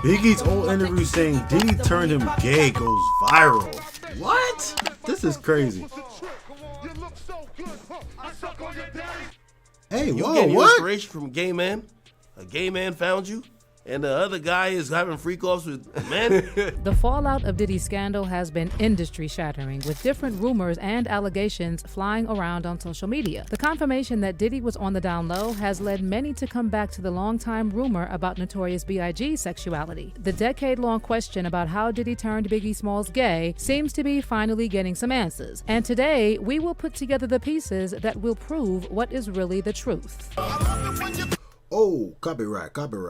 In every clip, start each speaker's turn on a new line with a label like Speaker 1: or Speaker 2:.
Speaker 1: Biggie's old interview saying Diddy turned him gay goes viral. What? This is crazy. Hey,
Speaker 2: You
Speaker 1: whoa,
Speaker 2: getting your
Speaker 1: what?
Speaker 2: inspiration from a gay man? A gay man found you? And the other guy is having freak-offs with men?
Speaker 3: The fallout of Diddy's scandal has been industry-shattering, with different rumors and allegations flying around on social media. The confirmation that Diddy was on the down low has led many to come back to the long-time rumor about Notorious B.I.G.'s sexuality. The decade-long question about how Diddy turned Biggie Smalls gay seems to be finally getting some answers. And today, we will put together the pieces that will prove what is really the truth.
Speaker 1: Oh, copyright. Can't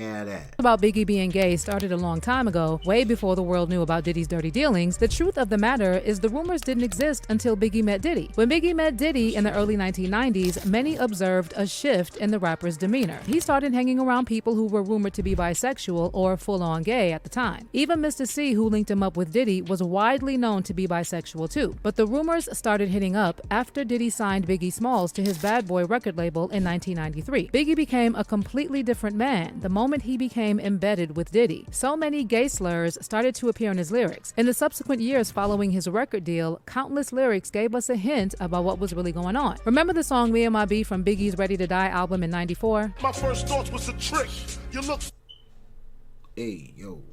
Speaker 1: add that.
Speaker 3: About Biggie being gay started a long time ago, way before the world knew about Diddy's dirty dealings. The truth of the matter is the rumors didn't exist until Biggie met Diddy. When Biggie met Diddy in the early 1990s, many observed a shift in the rapper's demeanor. He started hanging around people who were rumored to be bisexual or full-on gay at the time. Even Mr. C, who linked him up with Diddy, was widely known to be bisexual too. But the rumors started hitting up after Diddy signed Biggie Smalls to his Bad Boy record label in 1993. Biggie became a completely different man the moment he became embedded with Diddy. So many gay slurs started to appear in his lyrics. In the subsequent years following his record deal, countless lyrics gave us a hint about what was really going on. Remember the song Me and My B from Biggie's Ready to Die album in '94?
Speaker 4: My first thoughts was a trick. You look.
Speaker 1: Hey, yo.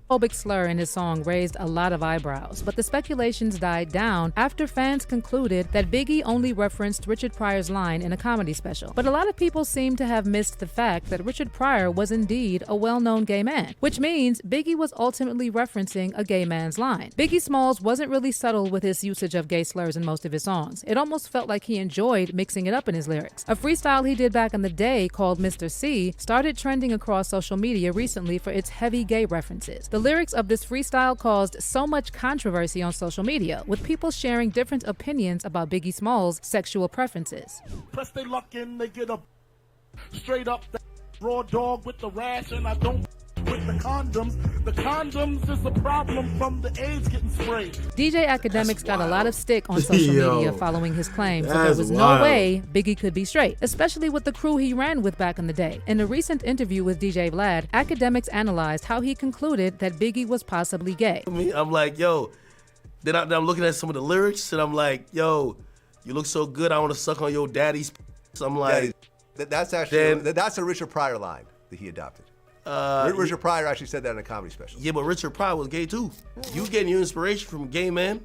Speaker 3: Phobic slur in his song raised a lot of eyebrows, but the speculations died down after fans concluded that Biggie only referenced Richard Pryor's line in a comedy special. But a lot of people seem to have missed the fact that Richard Pryor was indeed a well-known gay man, which means Biggie was ultimately referencing a gay man's line. Biggie Smalls wasn't really subtle with his usage of gay slurs in most of his songs. It almost felt like he enjoyed mixing it up in his lyrics. A freestyle he did back in the day called Mr. C started trending across social media recently for its heavy gay references. The lyrics of this freestyle caused so much controversy on social media, with people sharing different opinions about Biggie Smalls' sexual preferences.
Speaker 4: Press they luck in, they get a straight up that raw dog with the rash, and I don't with the condoms. The condoms is the problem from the AIDS getting sprayed.
Speaker 3: DJ Academics got a lot of stick on social media following his claims that there was no way Biggie could be straight, especially with the crew he ran with back in the day. In a recent interview with DJ Vlad, Academics analyzed how he concluded that Biggie was possibly gay.
Speaker 2: I'm like, yo, then I'm looking at some of the lyrics, and I'm like, yo, you look so good, I want to suck on your daddy's. So I'm like,
Speaker 5: that's actually that's a Richard Pryor line that he adopted. Richard Pryor actually said that in a comedy special.
Speaker 2: Yeah, but Richard Pryor was gay too. You getting your inspiration from a gay man?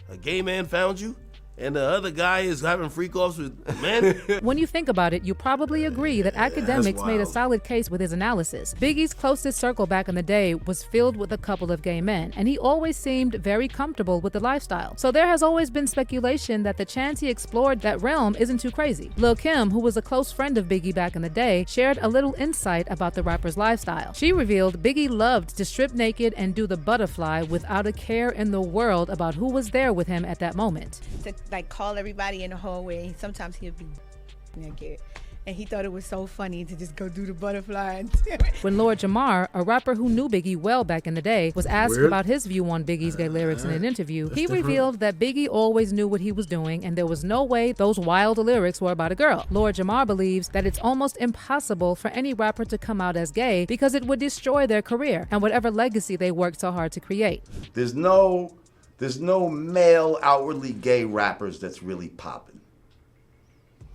Speaker 2: A gay man found you? And the other guy is having freak-offs with men?
Speaker 3: When you think about it, you probably agree that Academics made a solid case with his analysis. Biggie's closest circle back in the day was filled with a couple of gay men, and he always seemed very comfortable with the lifestyle. So there has always been speculation that the chance he explored that realm isn't too crazy. Lil' Kim, who was a close friend of Biggie back in the day, shared a little insight about the rapper's lifestyle. She revealed Biggie loved to strip naked and do the butterfly without a care in the world about who was there with him at that moment.
Speaker 6: To like call everybody in the hallway. Sometimes he'd be naked, and he thought it was so funny to just go do the butterfly.
Speaker 3: When Lord Jamar, a rapper who knew Biggie well back in the day, was asked about his view on Biggie's gay lyrics in an interview, he revealed that Biggie always knew what he was doing, and there was no way those wild lyrics were about a girl. Lord Jamar believes that it's almost impossible for any rapper to come out as gay because it would destroy their career and whatever legacy they worked so hard to create.
Speaker 7: There's no male outwardly gay rappers that's really popping.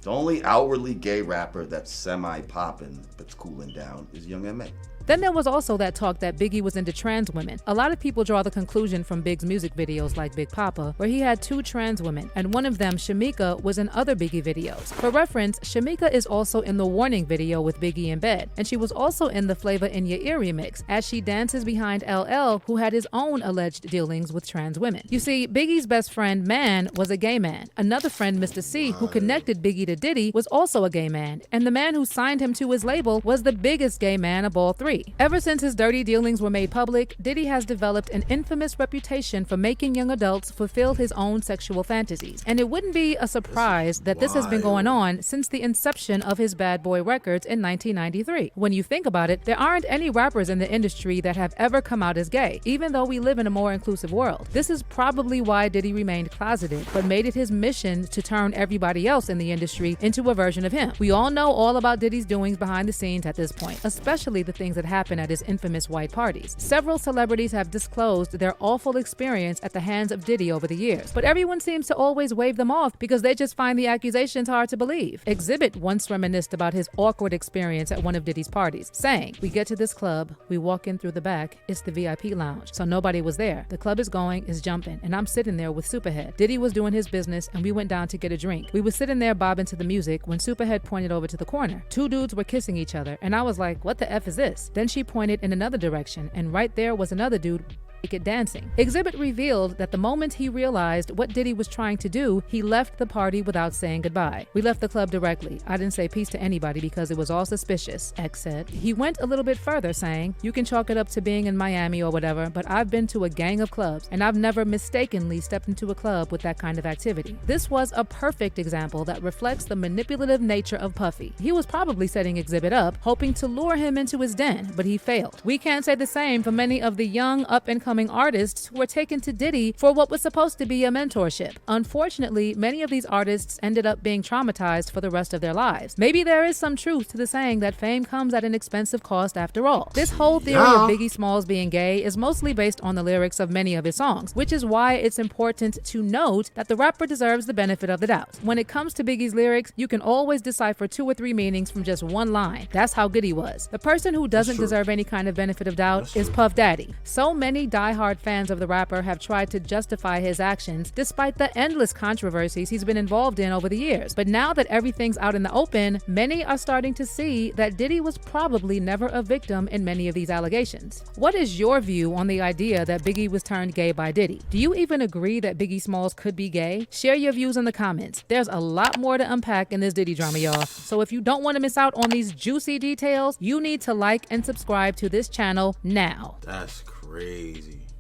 Speaker 7: The only outwardly gay rapper that's semi-popping but's cooling down is Young M.A.
Speaker 3: Then there was also that talk that Biggie was into trans women. A lot of people draw the conclusion from Big's music videos like Big Papa, where he had 2 trans women, and one of them, Shamika, was in other Biggie videos. For reference, Shamika is also in the Warning video with Biggie in bed, and she was also in the Flavor in Your Ear remix, as she dances behind LL, who had his own alleged dealings with trans women. You see, Biggie's best friend, Man, was a gay man. Another friend, Mr. C, who connected Biggie to Diddy, was also a gay man, and the man who signed him to his label was the biggest gay man of all 3. 1993. Ever since his dirty dealings were made public, Diddy has developed an infamous reputation for making young adults fulfill his own sexual fantasies. And it wouldn't be a surprise that this has been going on since the inception of his Bad Boy Records in 1993. When you think about it, there aren't any rappers in the industry that have ever come out as gay, even though we live in a more inclusive world. This is probably why Diddy remained closeted, but made it his mission to turn everybody else in the industry into a version of him. We all know all about Diddy's doings behind the scenes at this point, especially the things that happen at his infamous white parties. Several celebrities have disclosed their awful experience at the hands of Diddy over the years, but everyone seems to always wave them off because they just find the accusations hard to believe. Exhibit once reminisced about his awkward experience at one of Diddy's parties, saying, "We get to this club, we walk in through the back, it's the VIP lounge, so nobody was there. The club is going, is jumping, and I'm sitting there with Superhead. Diddy was doing his business, and we went down to get a drink. We were sitting there bobbing to the music when Superhead pointed over to the corner. Two dudes were kissing each other, and I was like, what the F is this? Then she pointed in another direction, and right there was another dude naked dancing." Exhibit revealed that the moment he realized what Diddy was trying to do, he left the party without saying goodbye. "We left the club directly. I didn't say peace to anybody because it was all suspicious," X said. He went a little bit further, saying, "You can chalk it up to being in Miami or whatever, but I've been to a gang of clubs, and I've never mistakenly stepped into a club with that kind of activity." This was a perfect example that reflects the manipulative nature of Puffy. He was probably setting Exhibit up, hoping to lure him into his den, but he failed. We can't say the same for many of the young, up-and-coming artists who were taken to Diddy for what was supposed to be a mentorship. Unfortunately, many of these artists ended up being traumatized for the rest of their lives. Maybe there is some truth to the saying that fame comes at an expensive cost after all. This whole theory of Biggie Smalls being gay is mostly based on the lyrics of many of his songs, which is why it's important to note that the rapper deserves the benefit of the doubt. When it comes to Biggie's lyrics, you can always decipher 2 or 3 meanings from just one line. That's how good he was. The person who doesn't deserve any kind of benefit of doubt is Puff Daddy. So many diehard fans of the rapper have tried to justify his actions despite the endless controversies he's been involved in over the years. But now that everything's out in the open, many are starting to see that Diddy was probably never a victim in many of these allegations. What is your view on the idea that Biggie was turned gay by Diddy? Do you even agree that Biggie Smalls could be gay? Share your views in the comments. There's a lot more to unpack in this Diddy drama, y'all. So if you don't want to miss out on these juicy details, you need to like and subscribe to this channel now.
Speaker 1: That's crazy.